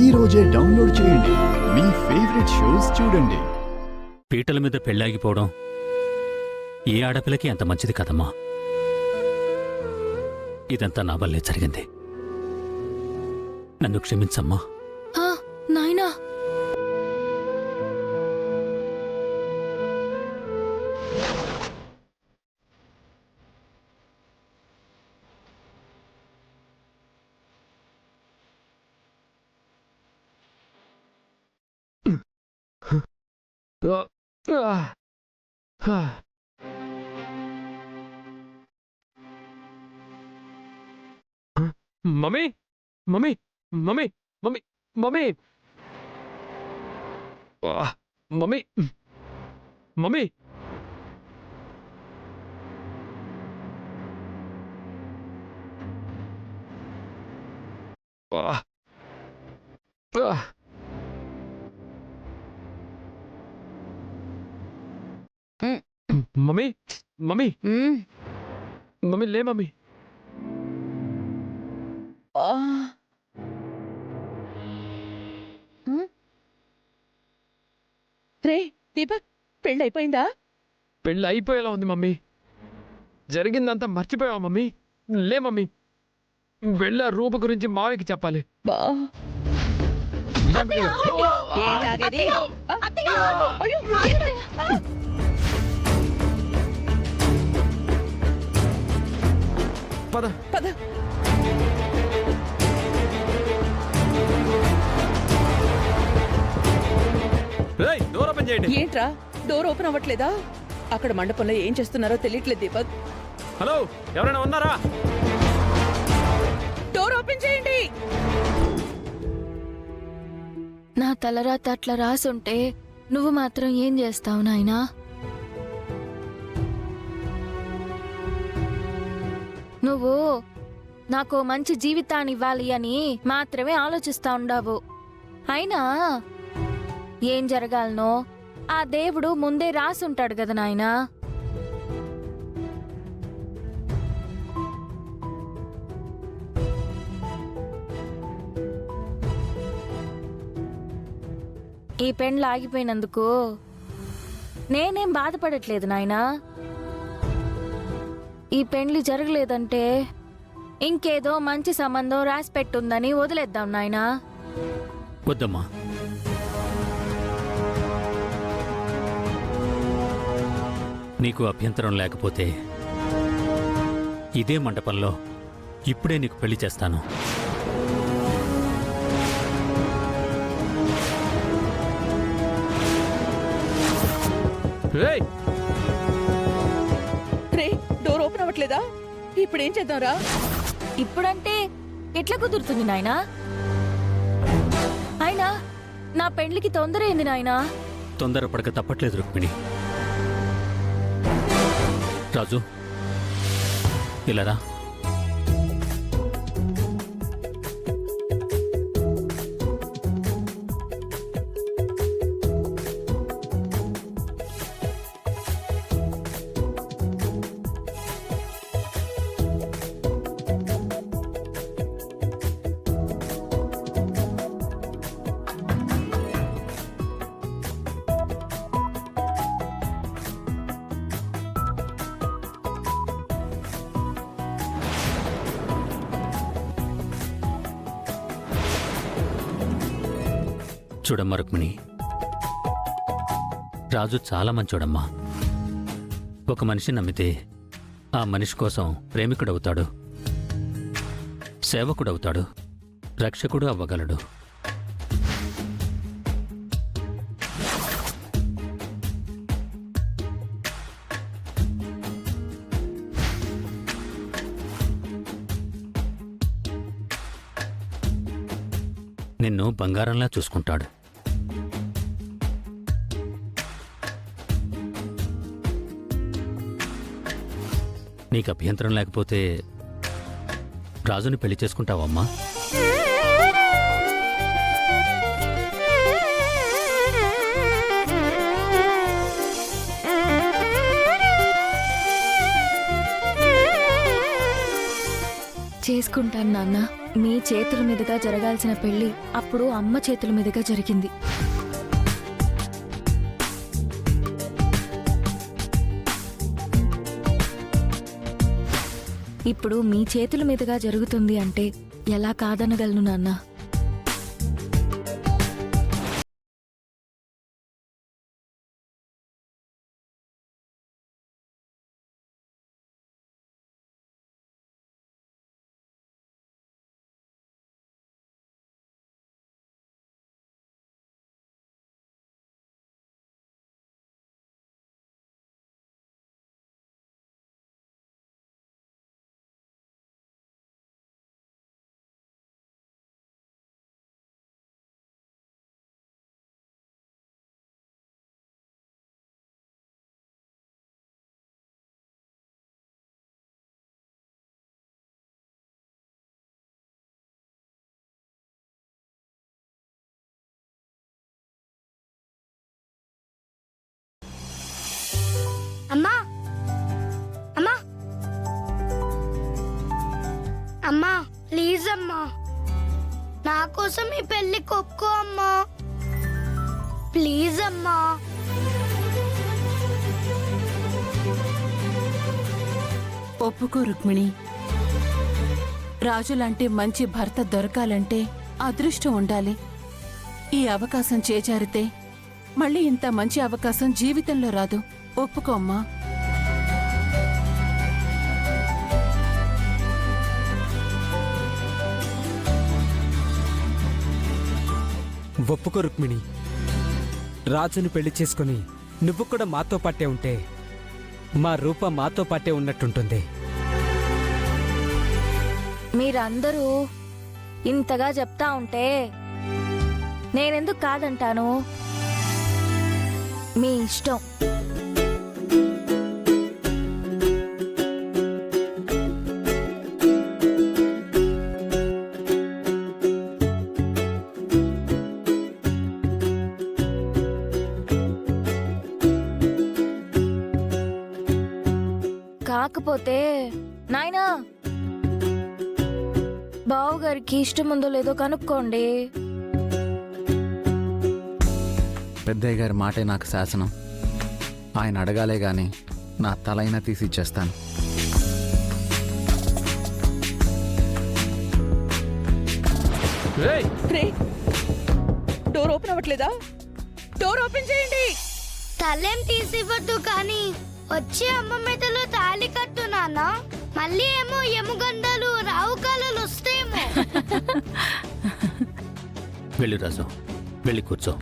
ఈ రోజే డౌన్లోడ్ చేయండి. మీ ఫేవరెట్ షోస్ చూడండి. పీటల మీద పెళ్ళాగిపోవడం ఏ ఆడపిల్లకి అంత మంచిది కదమ్మా. ఇదంతా నా వల్లే జరిగింది. నన్ను క్షమించమ్మా. నాయనా, mummy mummy mummy mummy mummy mummy mummy mummy mummy mummy లే మమ్మీ. రే దీపక్, పెళ్ళైపోయిందా? పెళ్ళి అయిపోయేలా ఉంది మమ్మీ. జరిగిందంతా మర్చిపోయావా మమ్మీ? లే మమ్మీ, వెళ్ళ రూప గురించి మావయ్యకి చెప్పాలి. పద పద. డోర్ ఓపెన్ చేయండి. ఏంట్రా, డోర్ ఓపెన్ అవ్వట్లేదా? అక్కడ మండపంలో ఏం చేస్తున్నారో తెలియట్లేదు దీపక్. హలో, ఎవరైనా ఉన్నారా? డోర్ ఓపెన్ చేయండి. నా తలరాత అట్లా రాసుంటే నువ్వు మాత్రం ఏం చేస్తావు నాయనా? నువ్వు నాకు మంచి జీవితాన్ని ఇవ్వాలి అని మాత్రమే ఆలోచిస్తా ఉండావు. అయినా ఏం జరగాలనో ఆ దేవుడు ముందే రాసుంటాడు కదా నాయనా. ఈ పెండ్లు ఆగిపోయినందుకు నేనేం బాధపడట్లేదు నాయనా. ఈ పెండ్లి జరగలేదంటే ఇంకేదో మంచి సంబంధం రాసి పెట్టుందని వదిలేద్దాం నాయనా. వద్దమ్మా. నీకు అభ్యంతరం లేకపోతే ఇదే మండపంలో ఇప్పుడే నీకు పెళ్లి చేస్తాను. రే, డోర్ ఓపెన్ అవ్వట్లేదా? ఇప్పుడు ఏం చేద్దాంరా? ఇప్పుడంటే ఎట్లా కుదురుతుంది నాయనా? అయినా నా పెండ్లికి తొందర ఏంది నాయనా? తొందరపడక తప్పట్లేదు రుక్మిణి. రాజు, ఇలా రా. చూడమ్మా రుక్మిణి, రాజు చాలా మంచోడమ్మా. ఒక మనిషి నమ్మితే ఆ మనిషి కోసం ప్రేమికుడవుతాడు, సేవకుడవుతాడు, రక్షకుడు అవ్వగలడు. నిన్ను బంగారంలా చూసుకుంటాడు. నీకు అభ్యంతరం లేకపోతే రాజుని పెళ్లి చేసుకుంటావమ్మా? చేసుకుంటాను నాన్న. మీ చేతుల మీదుగా జరగాల్సిన పెళ్లి అప్పుడు అమ్మ చేతుల మీదుగా జరిగింది. ఇప్పుడు మీ చేతుల మీదుగా జరుగుతుంది అంటే ఎలా కాదనగలను నాన్న? అమ్మా అమ్మా అమ్మా ప్లీజ్ అమ్మా, నా కోసం ఈ పెళ్లి ఒప్పుకో అమ్మా, ప్లీజ్ అమ్మా. ఒప్పుకో రుక్మిణి. రాజులాంటి మంచి భర్త దొరకాలంటే అదృష్టం ఉండాలి. ఈ అవకాశం చేజారితే మళ్ళీ ఇంత మంచి అవకాశం జీవితంలో రాదు. ఒప్పుకో అమ్మా. ఒప్పుకో రుక్మిణి. రాజును పెళ్లి చేసుకుని నువ్వు కూడా మాతో పాటే ఉంటే మా రూప మాతో పాటే ఉన్నట్టుంటుంది. మీరందరూ ఇంతగా చెప్తా ఉంటే నేనెందుకు కాదంటాను? మీ ఇష్టం. కాకపోతే నాయనా, బావగారికి ఇష్టం ఉందో లేదో కనుక్కోండి. పెద్దయ్య గారి మాటే నాకు శాసనం. ఆయన అడగాలే గాని నా తలైనా తీసి ఇచ్చేస్తాను. రేయ్, రే, డోర్ ఓపెన్ అవ్వట్లేదా? డోర్ ఓపెన్ చేయండి. తలేం తీసివ్వద్దు కానీ వచ్చే అమ్మ మెడలో తాళి కట్టు నాన్న. మళ్ళీ ఏమో ఎముగండలు రావు కాలాలు వస్తేమో. వెళ్ళి రాజు, వెళ్ళి కూర్చో.